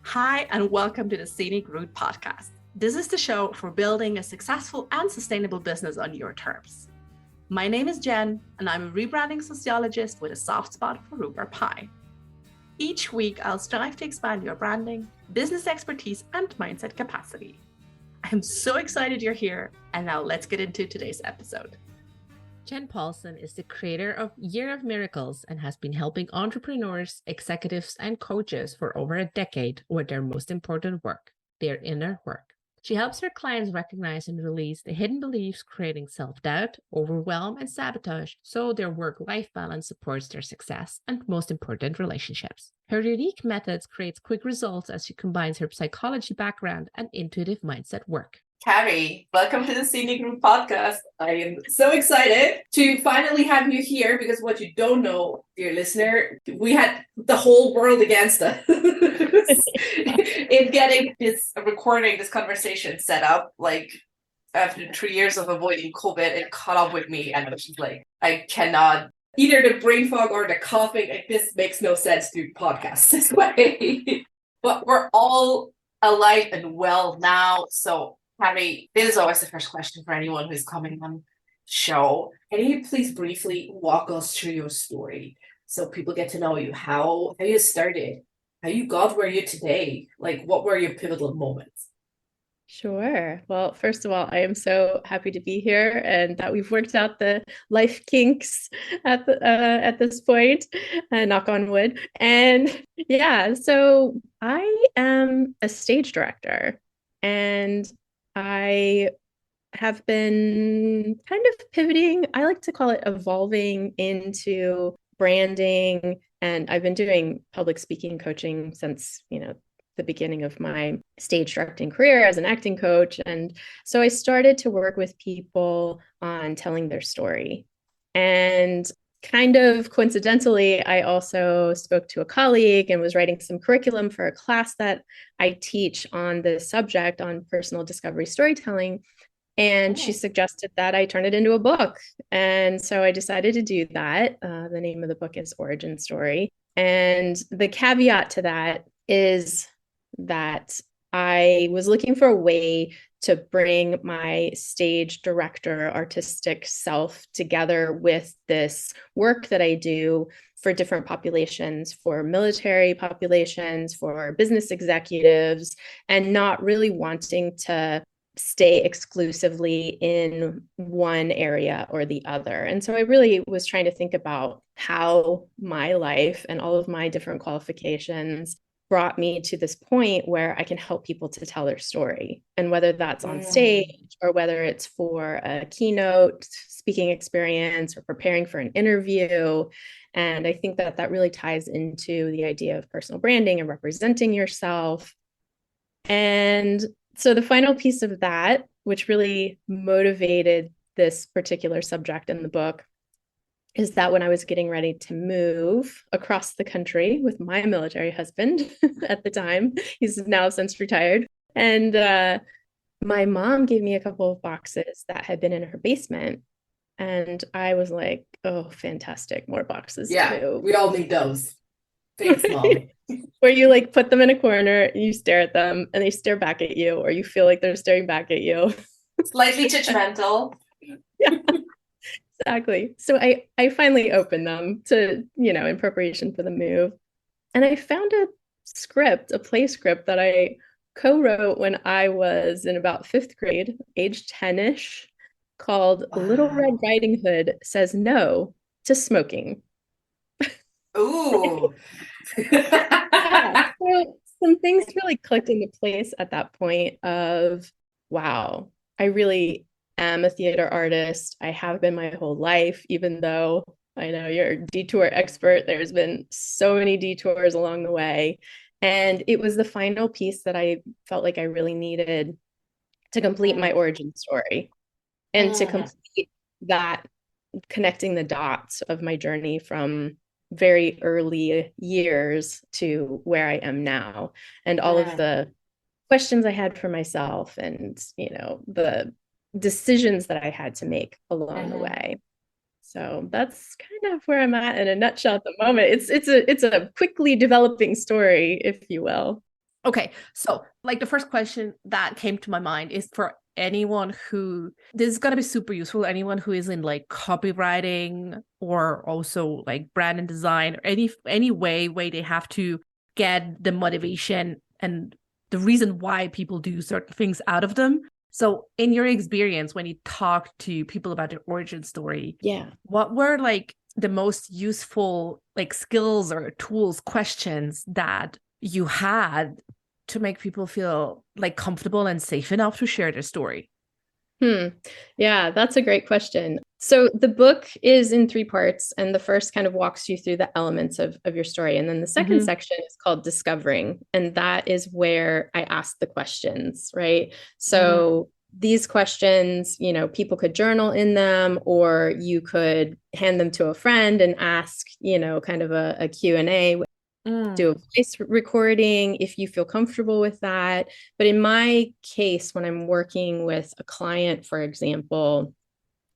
Hi, and welcome to the Scenic Route podcast. This is the show for building a successful and sustainable business on your terms. My name is Jen, and I'm a rebranding sociologist with a soft spot for rhubarb pie. Each week, I'll strive to expand your branding, business expertise, and mindset capacity. I'm so excited you're here, and now let's get into today's episode. Jen Paulson is the creator of Year of Miracles and has been helping entrepreneurs, executives, and coaches for over a decade with their most important work, their inner work. She helps her clients recognize and release the hidden beliefs creating self-doubt, overwhelm, and sabotage so their work-life balance supports their success and, most important, relationships. Her unique methods creates quick results as she combines her psychology background and intuitive mindset work. Carrie, welcome to the Scenic Route podcast. I am so excited to finally have you here because what you don't know, dear listener, we had the whole world against us in getting this conversation set up. Like after 3 years of avoiding COVID, it caught up with me and I was just like, I cannot, either the brain fog or the coughing, like, this makes no sense to do podcasts this way. But we're all alive and well now, so Carrie, this is always the first question for anyone who's coming on the show. Can you please briefly walk us through your story so people get to know you, how you started, how you got where you're today? Like, what were your pivotal moments? Sure. Well, first of all, I am so happy to be here and that we've worked out the life kinks at this point, knock on wood. And yeah, so I am a stage director and I have been kind of pivoting. I like to call it evolving into branding. And I've been doing public speaking coaching since, the beginning of my stage directing career as an acting coach. And so I started to work with people on telling their story. And kind of coincidentally, I also spoke to a colleague and was writing some curriculum for a class that I teach on the subject on personal discovery storytelling. And she suggested that I turn it into a book. And so I decided to do that. The name of the book is Origin Story. And the caveat to that is that I was looking for a way to bring my stage director artistic self together with this work that I do for different populations, for military populations, for business executives, and not really wanting to stay exclusively in one area or the other. And so I really was trying to think about how my life and all of my different qualifications brought me to this point where I can help people to tell their story. And whether that's on stage or whether it's for a keynote speaking experience or preparing for an interview. And I think that that really ties into the idea of personal branding and representing yourself. And so the final piece of that, which really motivated this particular subject in the book, is that when I was getting ready to move across the country with my military husband at the time, he's now since retired, and my mom gave me a couple of boxes that had been in her basement. And I was like, oh, fantastic, more boxes. Yeah, we all need those. Thanks, Mom. Where you like put them in a corner, you stare at them, and they stare back at you, or you feel like they're staring back at you. Slightly judgmental. Yeah. Exactly. So I finally opened them to, in preparation for the move. And I found a play script that I co-wrote when I was in about 5th grade, age 10-ish, called Little Red Riding Hood Says No to Smoking. Ooh. Yeah. So some things really clicked into place at that point of, wow, I really am a theater artist. I have been my whole life, even though I know you're a detour expert. There's been so many detours along the way. And it was the final piece that I felt like I really needed to complete my origin story and to complete that, connecting the dots of my journey from very early years to where I am now, and all of the questions I had for myself and, the decisions that I had to make along the way. So that's kind of where I'm at in a nutshell at the moment. It's a quickly developing story, if you will. Okay, so like the first question that came to my mind is for anyone who, this is going to be super useful, anyone who is in like copywriting or also like brand and design or any way they have to get the motivation and the reason why people do certain things out of them. So in your experience, when you talk to people about their origin story, what were like the most useful like skills or tools, questions that you had to make people feel like comfortable and safe enough to share their story? Yeah, that's a great question. So the book is in 3 parts, and the first kind of walks you through the elements of your story. And then the second section is called Discovering. And that is where I ask the questions, right? So these questions, you know, people could journal in them, or you could hand them to a friend and ask, you know, kind of a Q&A. Do a voice recording if you feel comfortable with that. But in my case, when I'm working with a client, for example,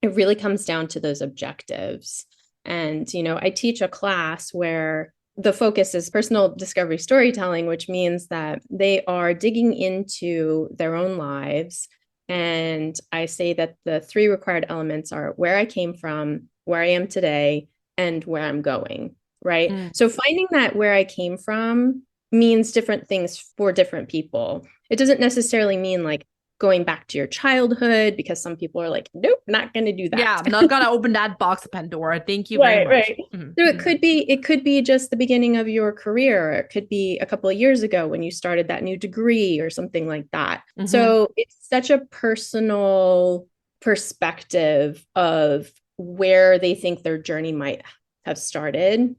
it really comes down to those objectives. And, you know, I teach a class where the focus is personal discovery storytelling, which means that they are digging into their own lives. And I say that the 3 required elements are where I came from, where I am today, and where I'm going. Right. So finding that where I came from means different things for different people. It doesn't necessarily mean like going back to your childhood, because some people are like, nope, not going to do that. Yeah, I'm not going to open that box of Pandora. Thank you very much. Right. So it could be just the beginning of your career. It could be a couple of years ago when you started that new degree or something like that. So it's such a personal perspective of where they think their journey might have started.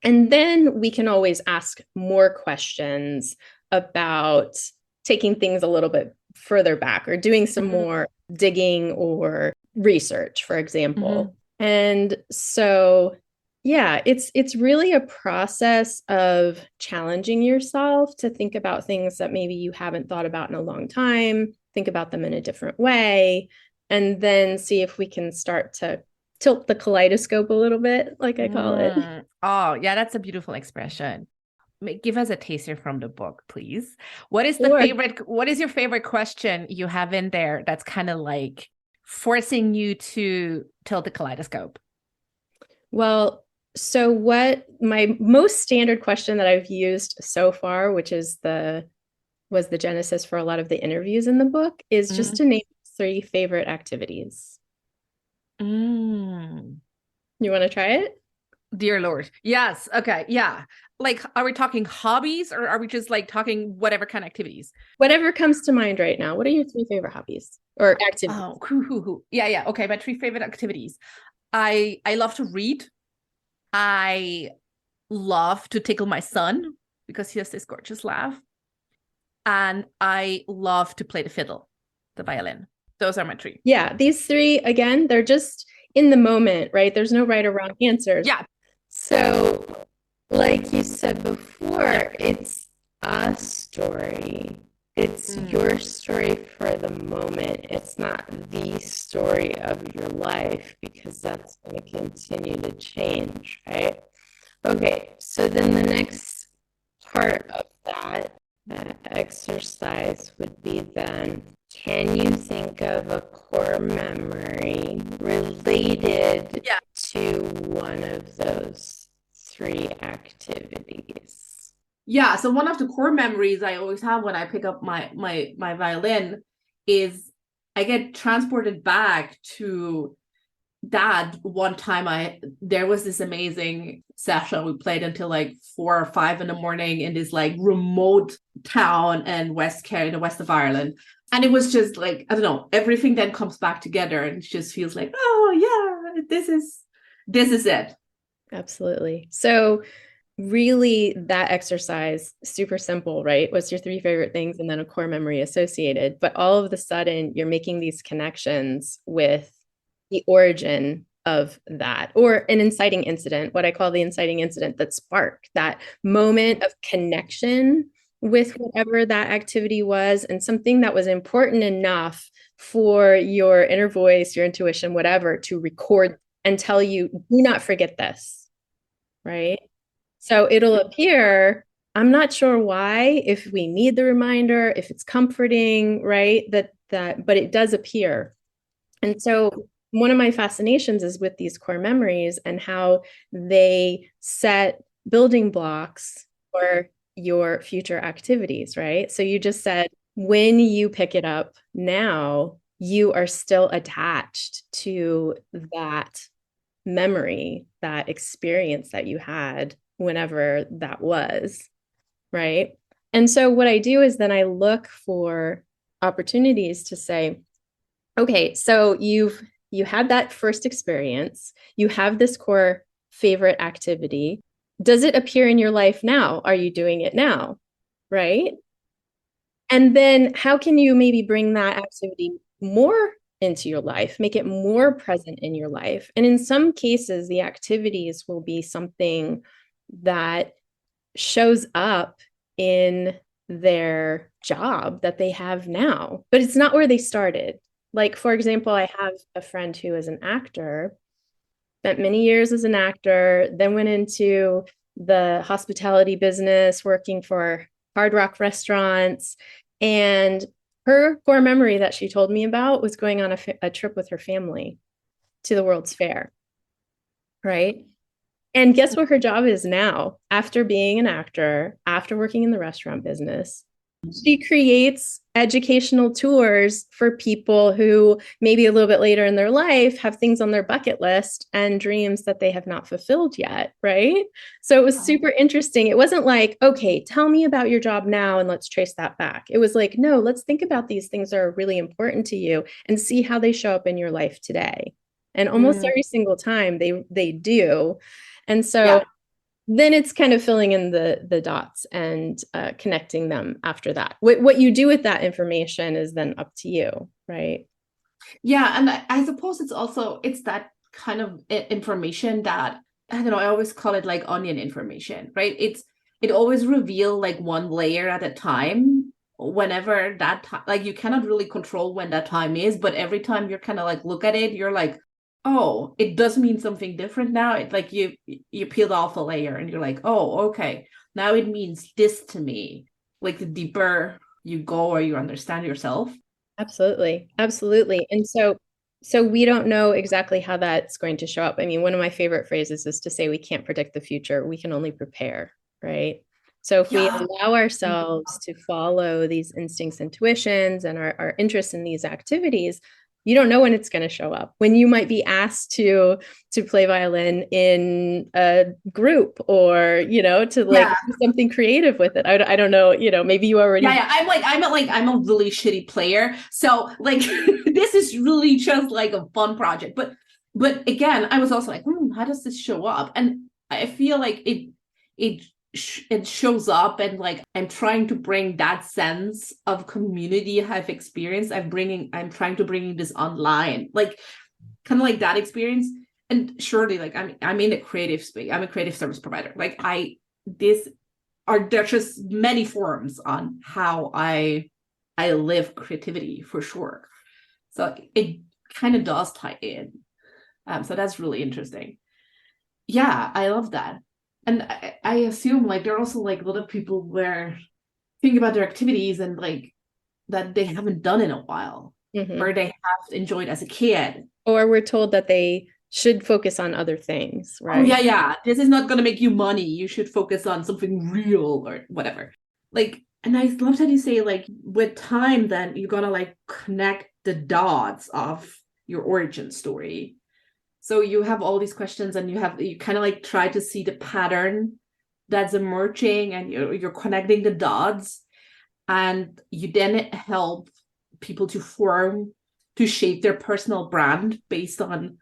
And then we can always ask more questions about taking things a little bit further back or doing some more digging or research, for example. And so, yeah, it's really a process of challenging yourself to think about things that maybe you haven't thought about in a long time, think about them in a different way, and then see if we can start to tilt the kaleidoscope a little bit, like I call it. Oh, yeah, that's a beautiful expression. Give us a taster from the book, please. What is your favorite question you have in there that's kind of like forcing you to tilt the kaleidoscope? Well, so what my most standard question that I've used so far, which was the genesis for a lot of the interviews in the book, is just to name 3 favorite activities. You want to try it? Dear Lord. Yes. Okay. Yeah. Like, are we talking hobbies or are we just like talking whatever kind of activities? Whatever comes to mind right now. What are your 3 favorite hobbies or activities? Oh, yeah. Okay. My 3 favorite activities. I love to read. I love to tickle my son because he has this gorgeous laugh. And I love to play the fiddle, the violin. Those are my 3. Yeah. These 3, again, they're just in the moment, right? There's no right or wrong answers. Yeah. So, like you said before, it's a story. It's your story for the moment. It's not the story of your life, because that's going to continue to change, right? Okay, so then the next part of that exercise would be then, can you think of a core memory related to one of those 3 activities? Yeah, so one of the core memories I always have when I pick up my violin is I get transported back to Dad. One time there was this amazing session. We played until like 4 or 5 in the morning in this like remote town in West Kerry, the west of Ireland. And it was just like, I don't know, everything then comes back together and it just feels like, oh yeah, this is it. Absolutely. So really that exercise, super simple, right? What's your 3 favorite things and then a core memory associated? But all of a sudden you're making these connections with the origin of that, or an inciting incident, what I call the inciting incident that sparked that moment of connection with whatever that activity was, and something that was important enough for your inner voice, your intuition, whatever, to record and tell you, do not forget this, right? So it'll appear I'm not sure why, if we need the reminder, if it's comforting, right? But it does appear. And so one of my fascinations is with these core memories and how they set building blocks for your future activities, right? So you just said when you pick it up now, you are still attached to that memory, that experience that you had whenever that was, right? And so what I do is then I look for opportunities to say, okay, so you had that first experience, you have this core favorite activity. Does it appear in your life now? Are you doing it now? Right? And then how can you maybe bring that activity more into your life, make it more present in your life? And in some cases, the activities will be something that shows up in their job that they have now, but it's not where they started. Like, for example, I have a friend who is an actor, spent many years as an actor, then went into the hospitality business, working for Hard Rock restaurants. And her core memory that she told me about was going on a trip with her family to the World's Fair, right? And guess what her job is now after being an actor, after working in the restaurant business? She creates educational tours for people who maybe a little bit later in their life have things on their bucket list and dreams that they have not fulfilled yet, right? So it was super interesting. It wasn't like, okay, tell me about your job now and let's trace that back. It was like, no, let's think about these things that are really important to you and see how they show up in your life today. And almost every single time they do. And so then it's kind of filling in the dots and connecting them after that. What you do with that information is then up to you, right? Yeah, and I suppose it's that kind of information that, I don't know, I always call it like onion information, right? It always reveals like one layer at a time. Whenever that time, like you cannot really control when that time is, but every time you're kind of like look at it, you're like, oh, it does mean something different now. It's like you peeled off a layer and you're like, oh, okay, now it means this to me. Like the deeper you go or you understand yourself. Absolutely. And so we don't know exactly how that's going to show up. I mean, one of my favorite phrases is to say we can't predict the future, we can only prepare, right? So if we allow ourselves to follow these instincts, intuitions, and our interest in these activities, you don't know when it's going to show up, when you might be asked to play violin in a group or, to like do something creative with it. I don't know, maybe you already. Yeah. I'm a really shitty player. So like, this is really just like a fun project. But again, I was also like, how does this show up? And I feel like it shows up, and like I'm trying to bring that sense of community I've experienced. I'm trying to bring this online, like kind of like that experience. And surely, like I'm in a creative space. I'm a creative service provider. Like there's just many forms on how I live creativity for sure. So it kind of does tie in. So that's really interesting. Yeah, I love that. And I assume like there are also like a lot of people where think about their activities and like that they haven't done in a while, or they have enjoyed as a kid. Or we're told that they should focus on other things, right? Oh, yeah. This is not going to make you money. You should focus on something real or whatever. Like, and I love that you say like with time, then you're going to like connect the dots of your origin story. So you have all these questions and you kind of like try to see the pattern that's emerging, and you're connecting the dots, and you then help people to shape their personal brand based on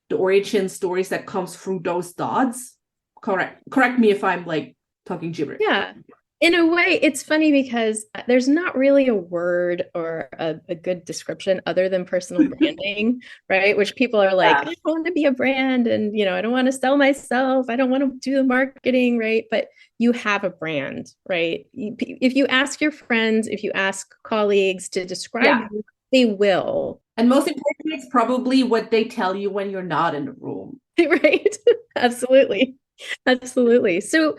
the origin stories that comes through those dots. Correct me if I'm like talking gibberish. Yeah. In a way, it's funny because there's not really a word or a good description other than personal branding, right? Which people are like, I don't want to be a brand, and I don't want to sell myself. I don't want to do the marketing, right? But you have a brand, right? If you ask your friends, if you ask colleagues to describe you, they will. And most importantly, it's probably what they tell you when you're not in the room. Right? Absolutely. Absolutely. So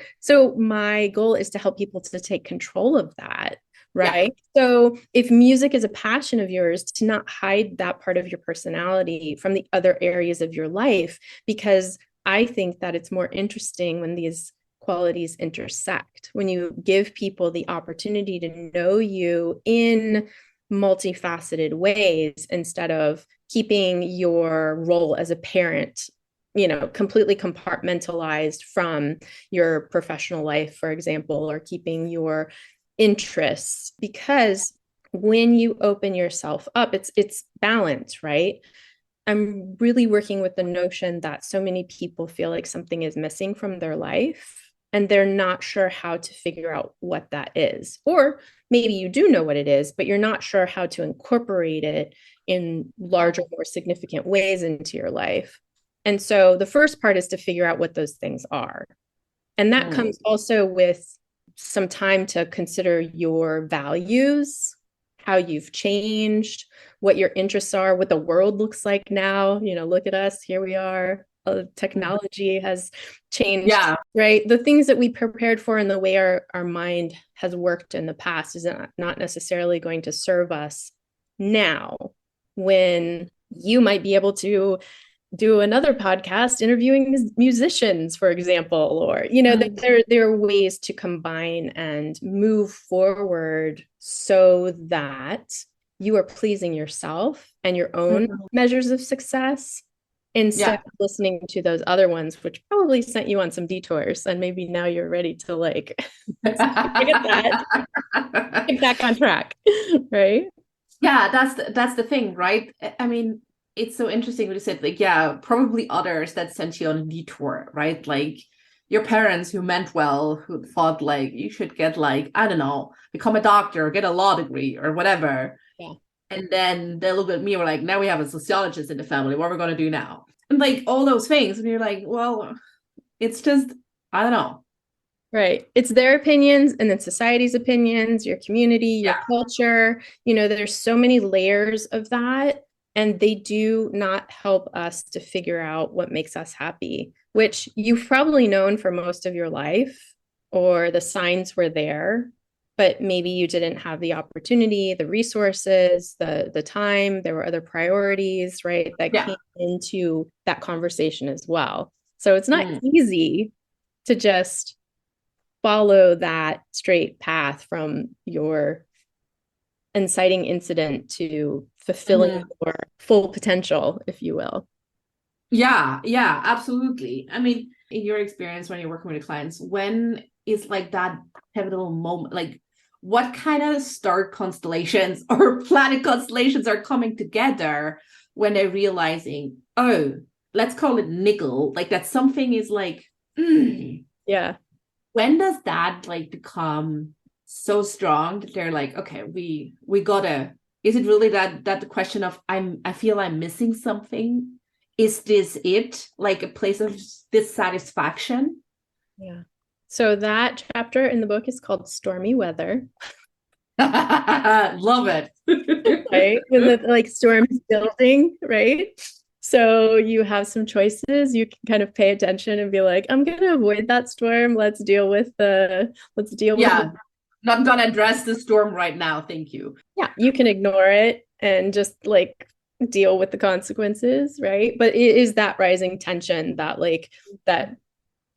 my goal is to help people to take control of that, right? Yeah. So if music is a passion of yours, to not hide that part of your personality from the other areas of your life, because I think that it's more interesting when these qualities intersect, when you give people the opportunity to know you in multifaceted ways instead of keeping your role as a parent, completely compartmentalized from your professional life, for example, or keeping your interests. Because when you open yourself up, it's balance, right? I'm really working with the notion that so many people feel like something is missing from their life and they're not sure how to figure out what that is. Or maybe you do know what it is, but you're not sure how to incorporate it in larger, more significant ways into your life. And so the first part is to figure out what those things are. And that comes also with some time to consider your values, how you've changed, what your interests are, what the world looks like now. Look at us, here we are. Technology has changed, right? The things that we prepared for and the way our mind has worked in the past is not necessarily going to serve us now, when you might be able to do another podcast interviewing musicians, for example, or there are ways to combine and move forward so that you are pleasing yourself and your own measures of success instead of listening to those other ones, which probably sent you on some detours, and maybe now you're ready to get back on track, right? Yeah, that's the thing, right? I mean, it's so interesting when you said, probably others that sent you on a detour, right? Like your parents who meant well, who thought you should get I don't know, become a doctor or get a law degree or whatever. Yeah. And then they look at me, we're like, now we have a sociologist in the family. What are we going to do now? And all those things. And you're like, well, it's just, I don't know. Right. It's their opinions and then society's opinions, your community, your culture. There's so many layers of that. And they do not help us to figure out what makes us happy, which you've probably known for most of your life, or the signs were there, but maybe you didn't have the opportunity, the resources, the time. There were other priorities, right, that came into that conversation as well. So it's not easy to just follow that straight path from your inciting incident to fulfilling your full potential, if you will. Yeah, absolutely. I mean, in your experience when you're working with clients, when is that pivotal moment? What kind of star constellations or planet constellations are coming together when they're realizing, oh, let's call it nickel, that something is yeah. When does that become so strong that they're okay, we gotta, is it really that the question of I feel I'm missing something? Is this it? A place of dissatisfaction? Yeah. So that chapter in the book is called Stormy Weather. Love it. Right? When the storm's building, right? So you have some choices. You can kind of pay attention and be like, I'm going to avoid that storm. Let's deal with not gonna address the storm right now. Thank you. Yeah, you can ignore it and just deal with the consequences, right? But it is that rising tension that that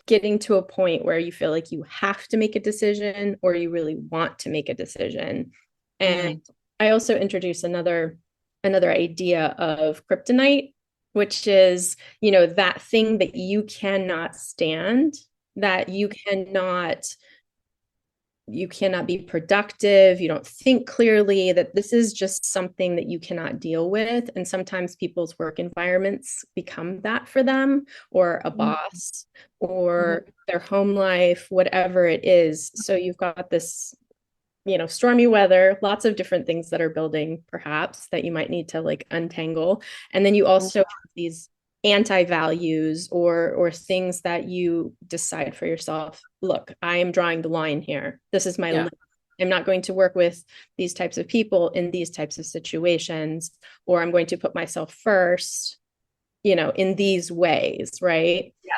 getting to a point where you feel like you have to make a decision or you really want to make a decision. And I also introduce another idea of kryptonite, which is, that thing that you cannot stand, that you cannot be productive, you don't think clearly, that this is just something that you cannot deal with. And sometimes people's work environments become that for them, or a boss, or their home life, whatever it is. So you've got this, stormy weather, lots of different things that are building, perhaps, that you might need to untangle. And then you also have these anti-values or things that you decide for yourself. Look, I am drawing the line here. This is my limit. I'm not going to work with these types of people in these types of situations, or I'm going to put myself first, in these ways, right? Yeah.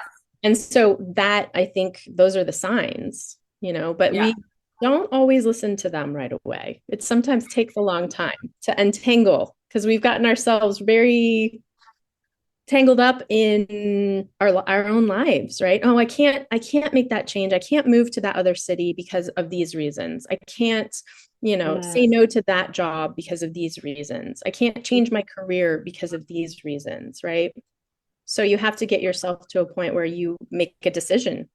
And so that, I think those are the signs, but we don't always listen to them right away. It sometimes takes a long time to untangle because we've gotten ourselves very tangled up in our own lives, right? Oh, I can't make that change. I can't move to that other city because of these reasons. I can't, say no to that job because of these reasons. I can't change my career because of these reasons, right? So you have to get yourself to a point where you make a decision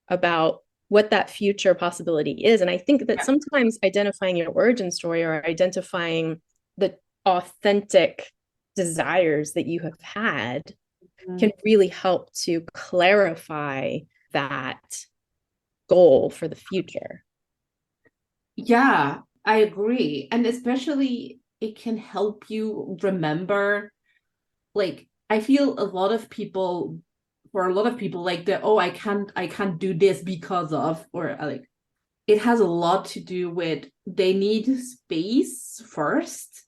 about what that future possibility is. And I think that sometimes identifying your origin story or identifying the authentic desires that you have had can really help to clarify that goal for the future. Yeah, I agree. And especially it can help you remember, like, I feel for a lot of people, like I can't do this because of, or like, it has a lot to do with they need space first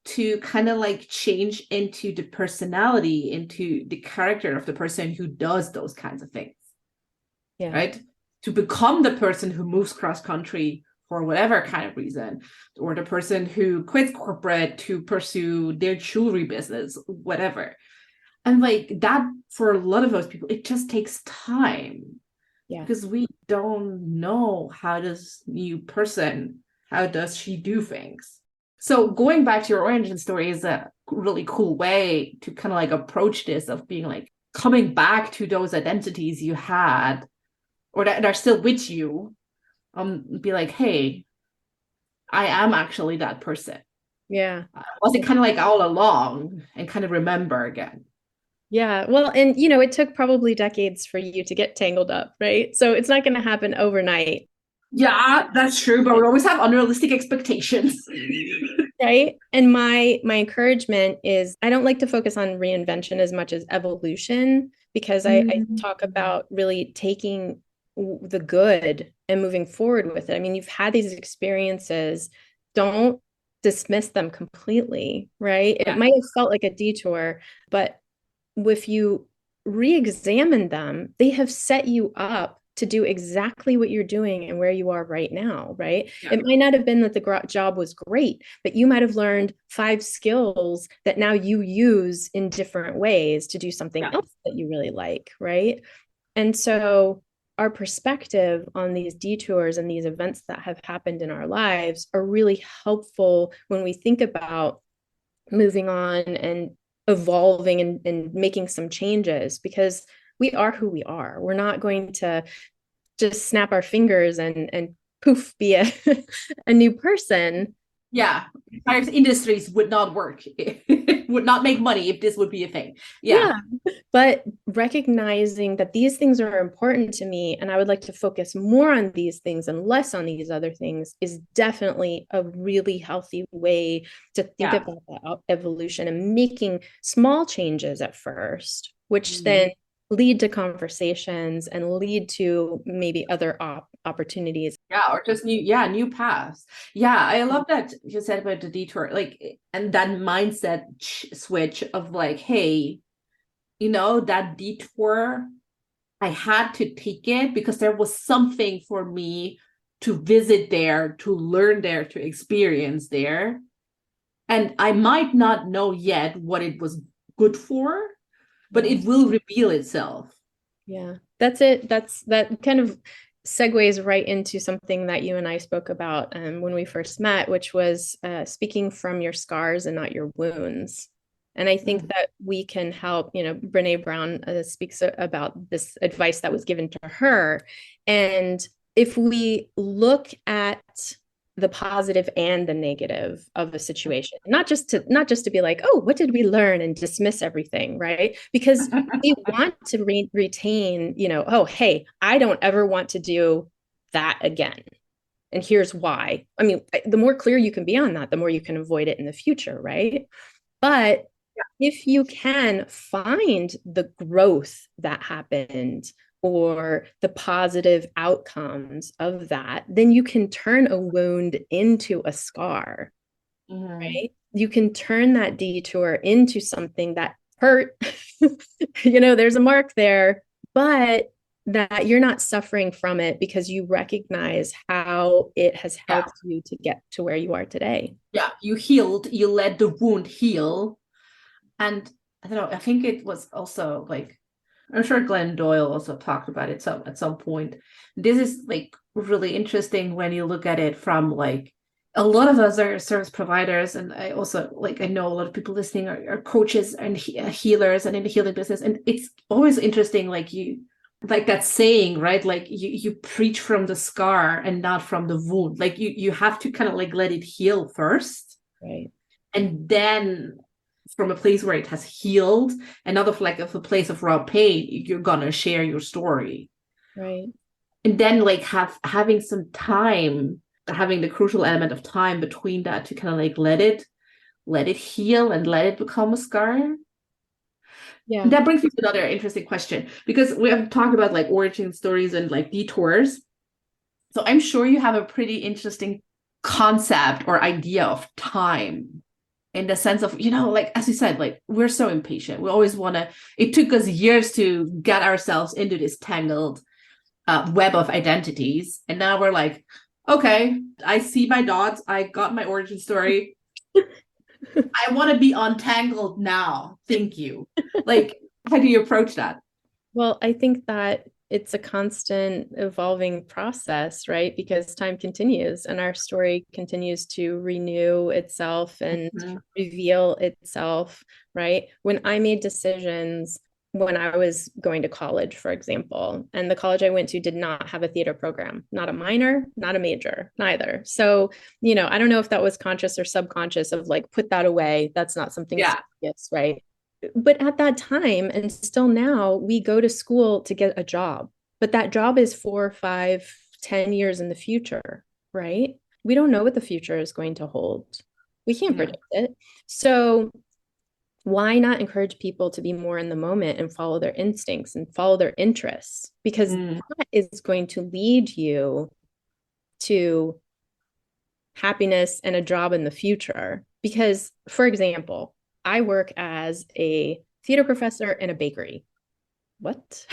to kind of like change into the personality, into the character of the person who does those kinds of things. Yeah. Right? To become the person who moves cross country for whatever kind of reason, or the person who quits corporate to pursue their jewelry business, whatever. And like that, for a lot of those people, it just takes time. Yeah. Because we don't know how does she do things. So going back to your origin story is a really cool way to kind of like approach this, of being like coming back to those identities you had or that are still with you. Be like, hey, I am actually that person. Yeah. Was it kind of like all along, and kind of remember again? Yeah. Well, and it took probably decades for you to get tangled up, right? So it's not going to happen overnight. Yeah, that's true. But we always have unrealistic expectations. Right. And my encouragement is I don't like to focus on reinvention as much as evolution, because I talk about really taking the good and moving forward with it. I mean, you've had these experiences. Don't dismiss them completely, right? Yeah. It might have felt like a detour, but if you re-examine them, they have set you up to do exactly what you're doing and where you are right now, right? Yeah. It might not have been that the job was great, but you might have learned 5 skills that now you use in different ways to do something else that you really like, right? And so our perspective on these detours and these events that have happened in our lives are really helpful when we think about moving on and evolving and making some changes, because we are who we are. We're not going to just snap our fingers and poof, be a new person. Yeah. Entire industries would not work. It would not make money if this would be a thing. Yeah. But recognizing that these things are important to me and I would like to focus more on these things and less on these other things is definitely a really healthy way to think about that evolution, and making small changes at first, which then lead to conversations and lead to maybe other opportunities. Yeah, or just new paths. Yeah, I love that you said about the detour, like, and that mindset switch of like, hey, that detour, I had to take it because there was something for me to visit there, to learn there, to experience there. And I might not know yet what it was good for, but it will reveal itself. Yeah, that's it. That kind of segues right into something that you and I spoke about when we first met, which was speaking from your scars and not your wounds. And I think that we can help, Brene Brown speaks about this advice that was given to her. And if we look at the positive and the negative of a situation, not just to be like, oh, what did we learn, and dismiss everything, right? Because we want to retain, oh, hey, I don't ever want to do that again. And here's why. I mean, the more clear you can be on that, the more you can avoid it in the future, right? But if you can find the growth that happened or the positive outcomes of that, then you can turn a wound into a scar, right? You can turn that detour into something that hurt. There's a mark there, but that you're not suffering from it because you recognize how it has helped you to get to where you are today. Yeah, you healed, you let the wound heal. And I don't know, I think it was also like, I'm sure Glenn Doyle also talked about it at some point. This is like really interesting when you look at it from like, a lot of us are service providers, and I also like, I know a lot of people listening are coaches and healers and in the healing business, and it's always interesting, like you, like that saying, right? Like you preach from the scar and not from the wound. Like you have to kind of like let it heal first, right? And then from a place where it has healed and not of like of a place of raw pain, you're gonna share your story, right? And then like having some time, having the crucial element of time between that to kind of like let it heal and let it become a scar. Yeah. And that brings me to another interesting question, because we have talked about like origin stories and like detours. So I'm sure you have a pretty interesting concept or idea of time, in the sense of, like, as you said, like we're so impatient. We always want to, it took us years to get ourselves into this tangled web of identities. And now we're like, okay, I see my dots. I got my origin story. I want to be untangled now. Thank you. Like, how do you approach that? Well, I think that it's a constant evolving process, right? Because time continues and our story continues to renew itself and reveal itself, right? When I made decisions when I was going to college, for example, and the college I went to did not have a theater program, not a minor, not a major, neither. So, I don't know if that was conscious or subconscious of like, put that away. That's not something serious, right? But at that time, and still now, we go to school to get a job, but that job is 4, 5, 10 years in the future, right? We don't know what the future is going to hold. We can't predict it. So why not encourage people to be more in the moment and follow their instincts and follow their interests? Because that is going to lead you to happiness and a job in the future. Because, for example, I work as a theater professor in a bakery. What?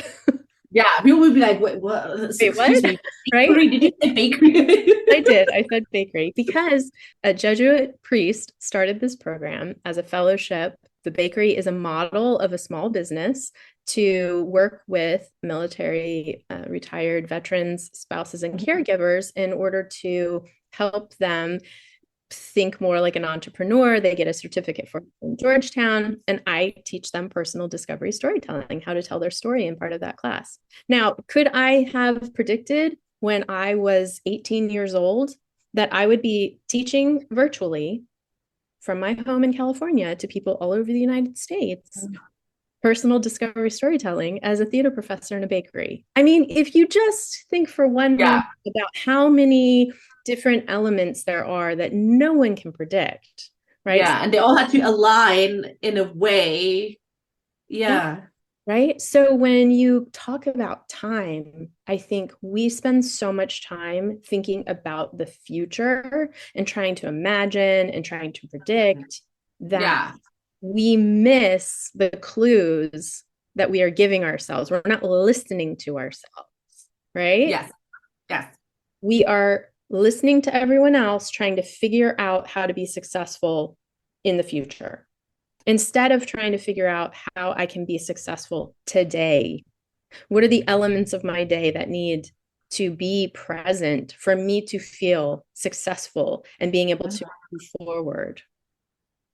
Yeah, people would be like, wait, what? Excuse me. Right? Did you say bakery? I did. I said bakery because a Jesuit priest started this program as a fellowship. The bakery is a model of a small business to work with military, retired veterans, spouses, and caregivers in order to help them think more like an entrepreneur. They get a certificate from Georgetown, and I teach them personal discovery storytelling, how to tell their story in part of that class. Now, could I have predicted when I was 18 years old that I would be teaching virtually from my home in California to people all over the United States, personal discovery storytelling as a theater professor in a bakery? I mean, if you just think for one moment about how many different elements there are that no one can predict, right? Yeah, and they all had to align in a way. Yeah. Right? So when you talk about time, I think we spend so much time thinking about the future and trying to imagine and trying to predict that we miss the clues that we are giving ourselves. We're not listening to ourselves, right? Yes. We are listening to everyone else, trying to figure out how to be successful in the future, instead of trying to figure out how I can be successful today. What are the elements of my day that need to be present for me to feel successful and being able to move forward,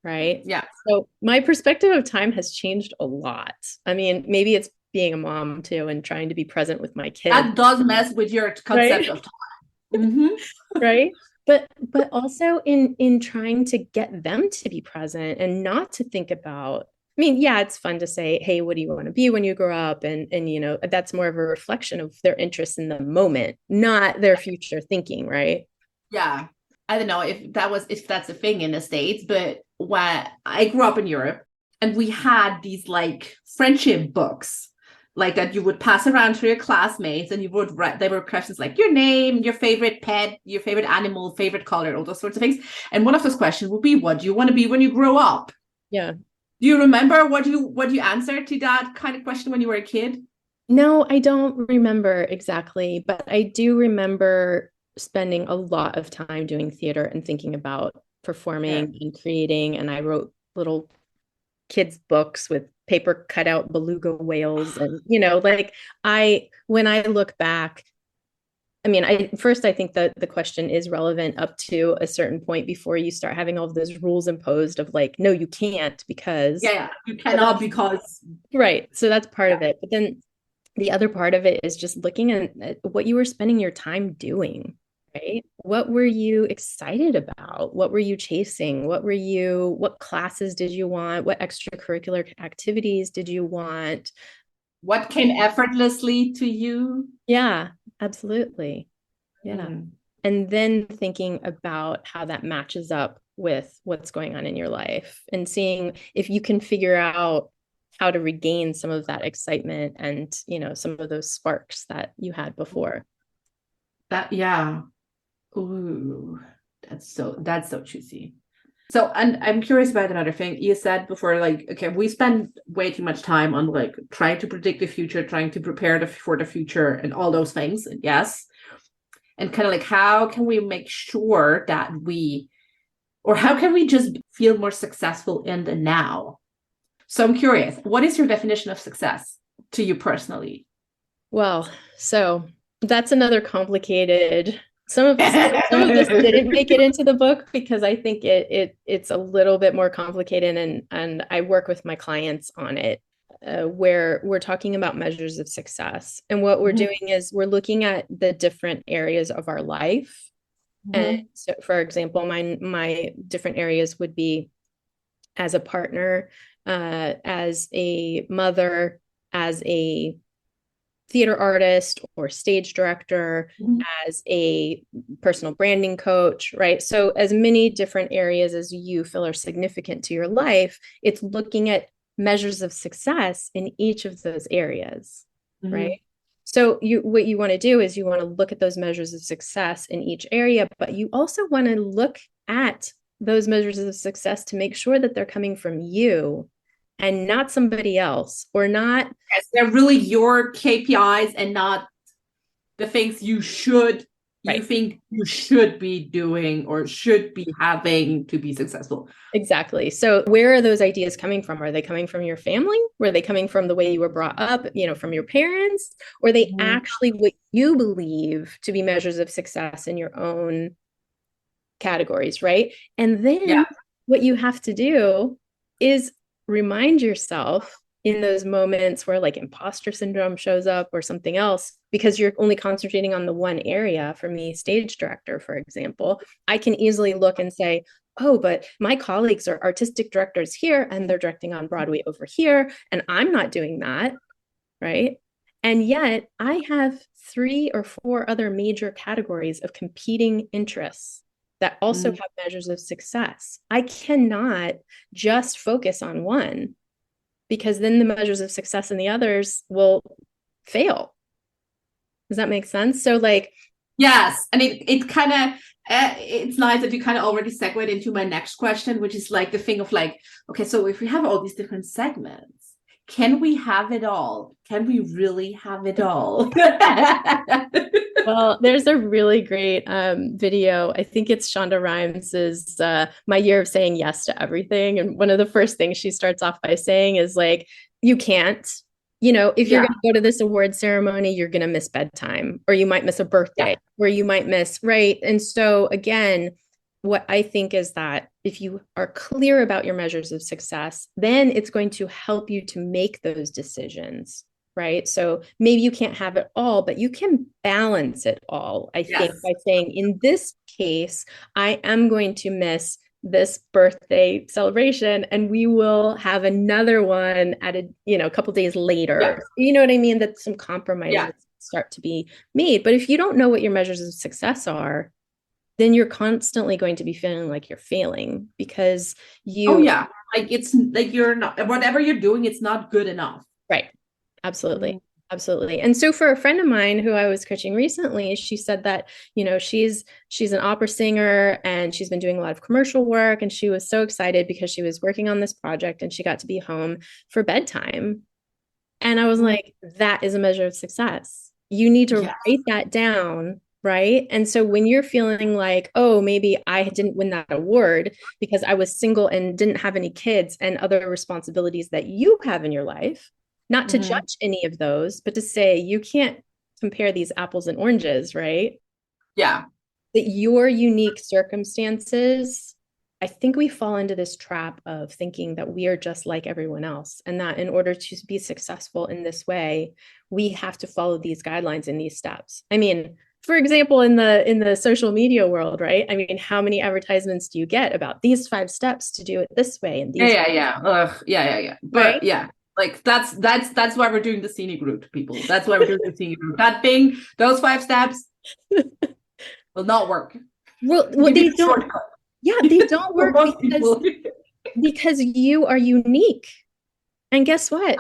right? Yeah. So my perspective of time has changed a lot. I mean, maybe it's being a mom too and trying to be present with my kids. That does mess with your concept of time. Right? But also in trying to get them to be present and not to think about, I mean, yeah, it's fun to say, hey, what do you want to be when you grow up? And that's more of a reflection of their interest in the moment, not their future thinking, right? Yeah. I don't know if that's a thing in the States, but when I grew up in Europe and we had these like friendship books, like that you would pass around to your classmates, and you would write, there were questions like your name, your favorite pet, your favorite animal, favorite color, all those sorts of things. And one of those questions would be, what do you want to be when you grow up? Yeah. Do you remember what you answered to that kind of question when you were a kid? No, I don't remember exactly, but I do remember spending a lot of time doing theater and thinking about Yeah. performing and creating. And I wrote little kids' books with paper cutout beluga whales. And, like when I look back, I mean, I think that the question is relevant up to a certain point before you start having all of those rules imposed of like, no, you can't because. Yeah, you cannot because. Right. So that's part of it. But then the other part of it is just looking at what you were spending your time doing, right? What were you excited about? What were you chasing? What classes did you want? What extracurricular activities did you want? What came effortlessly to you? Yeah, absolutely. Yeah. Mm. And then thinking about how that matches up with what's going on in your life and seeing if you can figure out how to regain some of that excitement and, some of those sparks that you had before. Yeah. Ooh, that's so juicy. So, and I'm curious about another thing. You said before, like, okay, we spend way too much time on like trying to predict the future, trying to prepare for the future, and all those things. And yes, and kind of like, how can we make sure that or how can we just feel more successful in the now? So I'm curious, what is your definition of success to you personally? Well, so that's another complicated. Some of this didn't make it into the book because I think it's a little bit more complicated, and I work with my clients on it, where we're talking about measures of success. And what we're doing is we're looking at the different areas of our life. And so, for example, my different areas would be as a partner, as a mother, as a theater artist or stage director, as a personal branding coach, right? So as many different areas as you feel are significant to your life, it's looking at measures of success in each of those areas, right? So what you want to do is you want to look at those measures of success in each area, but you also want to look at those measures of success to make sure that they're coming from you and not somebody else, or not. Yes, they're really your KPIs and not the things you think you should be doing or should be having to be successful. Exactly. So where are those ideas coming from? Are they coming from your family? Were they coming from the way you were brought up, from your parents? Or are they actually what you believe to be measures of success in your own categories, right? And then what you have to do is remind yourself in those moments where like imposter syndrome shows up or something else, because you're only concentrating on the one area. For me, stage director, for example, I can easily look and say, oh, but my colleagues are artistic directors here and they're directing on Broadway over here, and I'm not doing that, right? And yet I have 3 or 4 other major categories of competing interests that also have measures of success. I cannot just focus on one, because then the measures of success in the others will fail. Does that make sense? So like, yes. And it kind of, it's nice that you kind of already segued into my next question, which is like the thing of like, okay, so if we have all these different segments, can we have it all? Can we really have it all? Well, there's a really great video. I think it's Shonda Rhimes's My Year of Saying Yes to Everything. And one of the first things she starts off by saying is like, you can't, if you're going to go to this award ceremony, you're going to miss bedtime, or you might miss a birthday, or you might miss, right? And so again, what I think is that if you are clear about your measures of success, then it's going to help you to make those decisions. Right. So maybe you can't have it all, but you can balance it all, I think, by saying, in this case, I am going to miss this birthday celebration and we will have another one at a couple days later. You know what I mean? That some compromises start to be made. But if you don't know what your measures of success are, then you're constantly going to be feeling like you're failing, because like it's like you're not, whatever you're doing, it's not good enough. Right. Absolutely. Absolutely. And so for a friend of mine who I was coaching recently, she said that, she's an opera singer and she's been doing a lot of commercial work. And she was so excited because she was working on this project and she got to be home for bedtime. And I was like, that is a measure of success. You need to Yeah. write that down, right? And so when you're feeling like, oh, maybe I didn't win that award because I was single and didn't have any kids and other responsibilities that you have in your life, not to judge any of those, but to say you can't compare these apples and oranges, right? Yeah. That your unique circumstances, I think we fall into this trap of thinking that we are just like everyone else, and that in order to be successful in this way, we have to follow these guidelines and these steps. I mean, for example, in the social media world, right? I mean, how many advertisements do you get about these 5 steps to do it this way and these? Yeah. But Right? yeah, like that's why we're doing the scenic route, people. That's why we're doing the scenic route. That thing, those 5 steps will not work. Well, they don't. Yeah, they don't work because you are unique. And guess what?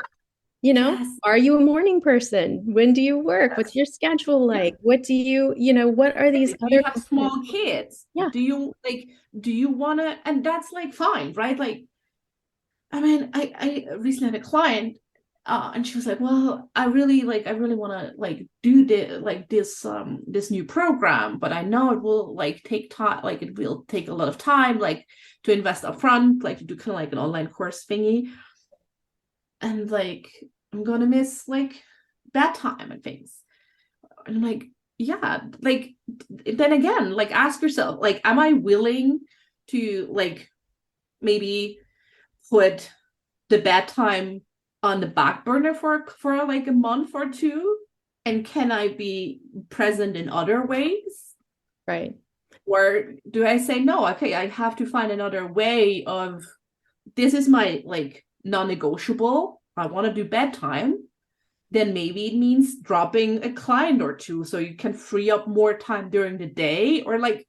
You know, are you a morning person? When do you work? What's your schedule like? What do you what are these other you have small kids? Yeah. Do you want to, and that's like fine, right? Like, I mean, I recently had a client and she was like, well, I really want to like do this new program, but I know it will like take time, like it will take a lot of time, like to invest upfront, like to do kind of like an online course thingy, and like I'm gonna miss like bedtime and things. And I'm like, yeah, like then again, like ask yourself, like, am I willing to like maybe put the bedtime on the back burner for like a month or two, and can I be present in other ways? Right. Or do I say no, okay, I have to find another way of, this is my like non-negotiable, I want to do bedtime, then maybe it means dropping a client or two so you can free up more time during the day, or like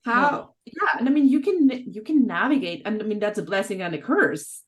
how and I mean you can navigate, and I mean that's a blessing and a curse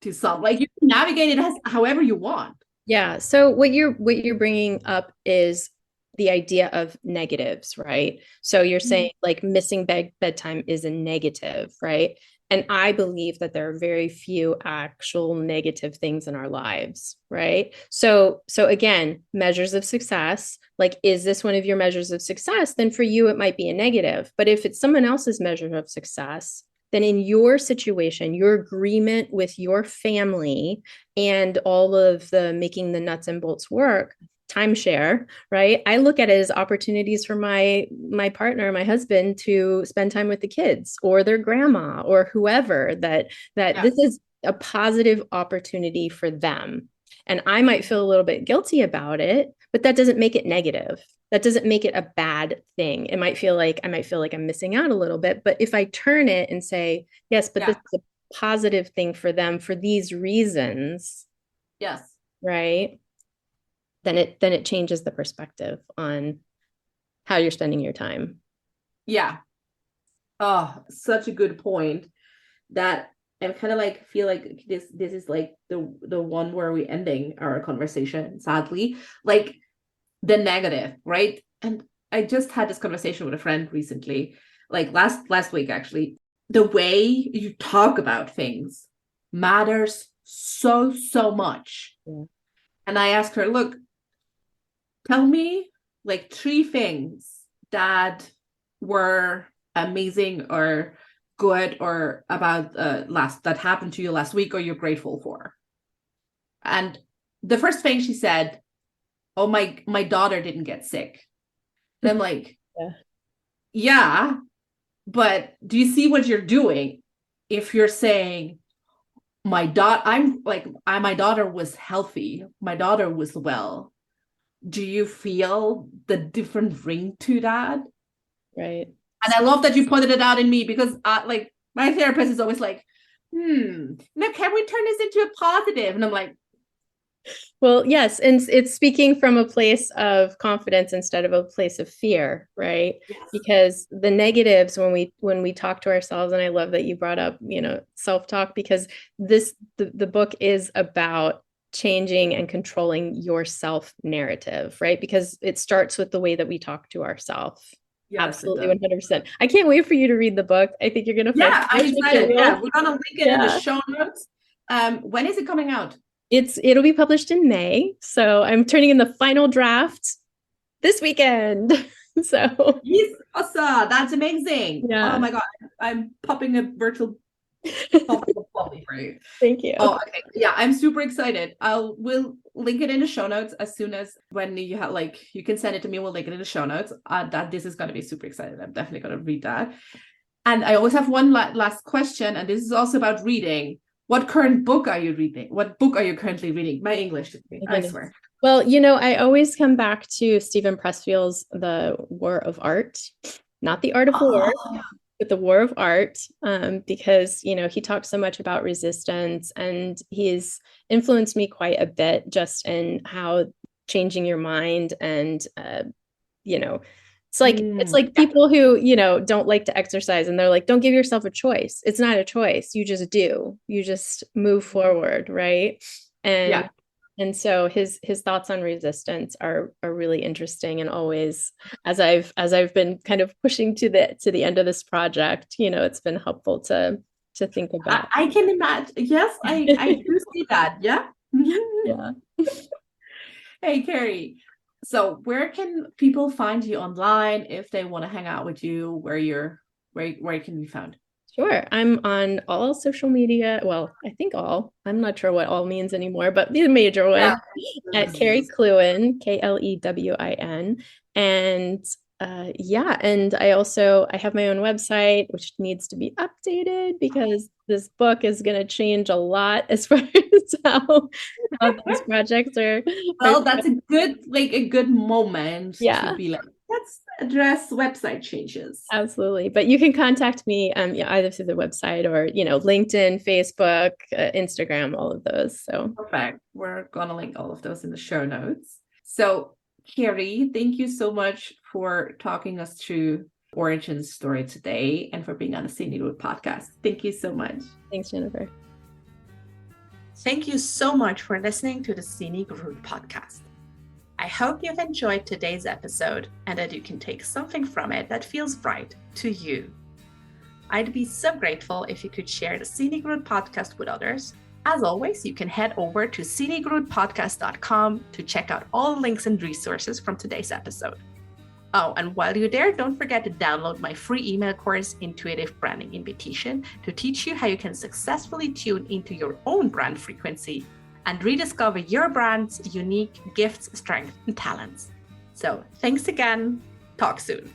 to some, like you can navigate it as however you want. Yeah. So what you're bringing up is the idea of negatives, right? So you're saying like missing bedtime is a negative, right? And I believe that there are very few actual negative things in our lives, right? So again, measures of success, like, is this one of your measures of success? Then for you, it might be a negative. But if it's someone else's measure of success, then in your situation, your agreement with your family and all of the making the nuts and bolts work, timeshare, right? I look at it as opportunities for my partner, my husband, to spend time with the kids or their grandma or whoever, that this is a positive opportunity for them. And I might feel a little bit guilty about it, but that doesn't make it negative. That doesn't make it a bad thing. It might feel like I'm missing out a little bit, but if I turn it and say, yes, but this is a positive thing for them for these reasons. Yes. Right. Then it changes the perspective on how you're spending your time. Yeah. Oh, such a good point. That I kind of like feel like this is like the one where we're ending our conversation, sadly, like the negative, right? And I just had this conversation with a friend recently, like last week actually. The way you talk about things matters so much. Yeah. And I asked her, look, tell me like 3 things that were amazing or good or about that happened to you last week or you're grateful for. And the first thing she said, oh, my daughter didn't get sick. And I'm like, yeah, but do you see what you're doing? If you're saying my daughter was healthy, my daughter was well, do you feel the different ring to that? Right. And I love that you pointed it out in me, because like my therapist is always like, now can we turn this into a positive? And I'm like, well, yes. And it's speaking from a place of confidence instead of a place of fear, right? Yes. Because the negatives, when we talk to ourselves, and I love that you brought up, self-talk, because the book is about changing and controlling your self narrative, right? Because it starts with the way that we talk to ourselves. Yes, absolutely, 100%. I can't wait for you to read the book. I think you're gonna find I'm excited. Yeah, we're gonna link it in the show notes. When is it coming out? It'll be published in May. So I'm turning in the final draft this weekend. So Yes, awesome. That's amazing. Yeah. Oh my God. I'm popping a virtual coffee for you. Thank you. Oh, okay. Yeah, I'm super excited. We'll link it in the show notes as soon as when you have you can send it to me. We'll link it in the show notes. That this is going to be super excited. I'm definitely going to read that. And I always have one last question, and this is also about reading. What current book are you reading? What book are you currently reading? My English, I swear. Well, I always come back to Stephen Pressfield's The War of Art, not The Art of War, but The War of Art, because, he talks so much about resistance, and he's influenced me quite a bit just in how changing your mind and, it's like people who, don't like to exercise, and they're like, don't give yourself a choice. It's not a choice. You just do. You just move forward, right? And so his thoughts on resistance are really interesting, and always, as I've been kind of pushing to the end of this project, it's been helpful to think about. I can imagine. Yes, I do see that. Yeah. Yeah. Hey, Carrie. So where can people find you online if they want to hang out with you? Where you can be found? Sure. I'm on all social media. Well, I think all. I'm not sure what all means anymore, but the major one at Carrie Klewin, Klewin. And and I have my own website, which needs to be updated because this book is going to change a lot as far as how these projects are. Well, that's a good moment Yeah. to be like, let's address website changes. Absolutely. But you can contact me either through the website or, LinkedIn, Facebook, Instagram, all of those. So perfect. We're going to link all of those in the show notes. So Carrie, thank you so much for talking us through origin story today and for being on the Scenic Route podcast. Thank you so much. Thanks, Jennifer. Thank you so much for listening to the Scenic Route podcast. I hope you've enjoyed today's episode and that you can take something from it that feels right to you. I'd be so grateful if you could share the Scenic Route podcast with others. As always, you can head over to scenicroutepodcast.com to check out all the links and resources from today's episode. Oh, and while you're there, don't forget to download my free email course, Intuitive Branding Invitation, to teach you how you can successfully tune into your own brand frequency and rediscover your brand's unique gifts, strengths, and talents. So thanks again. Talk soon.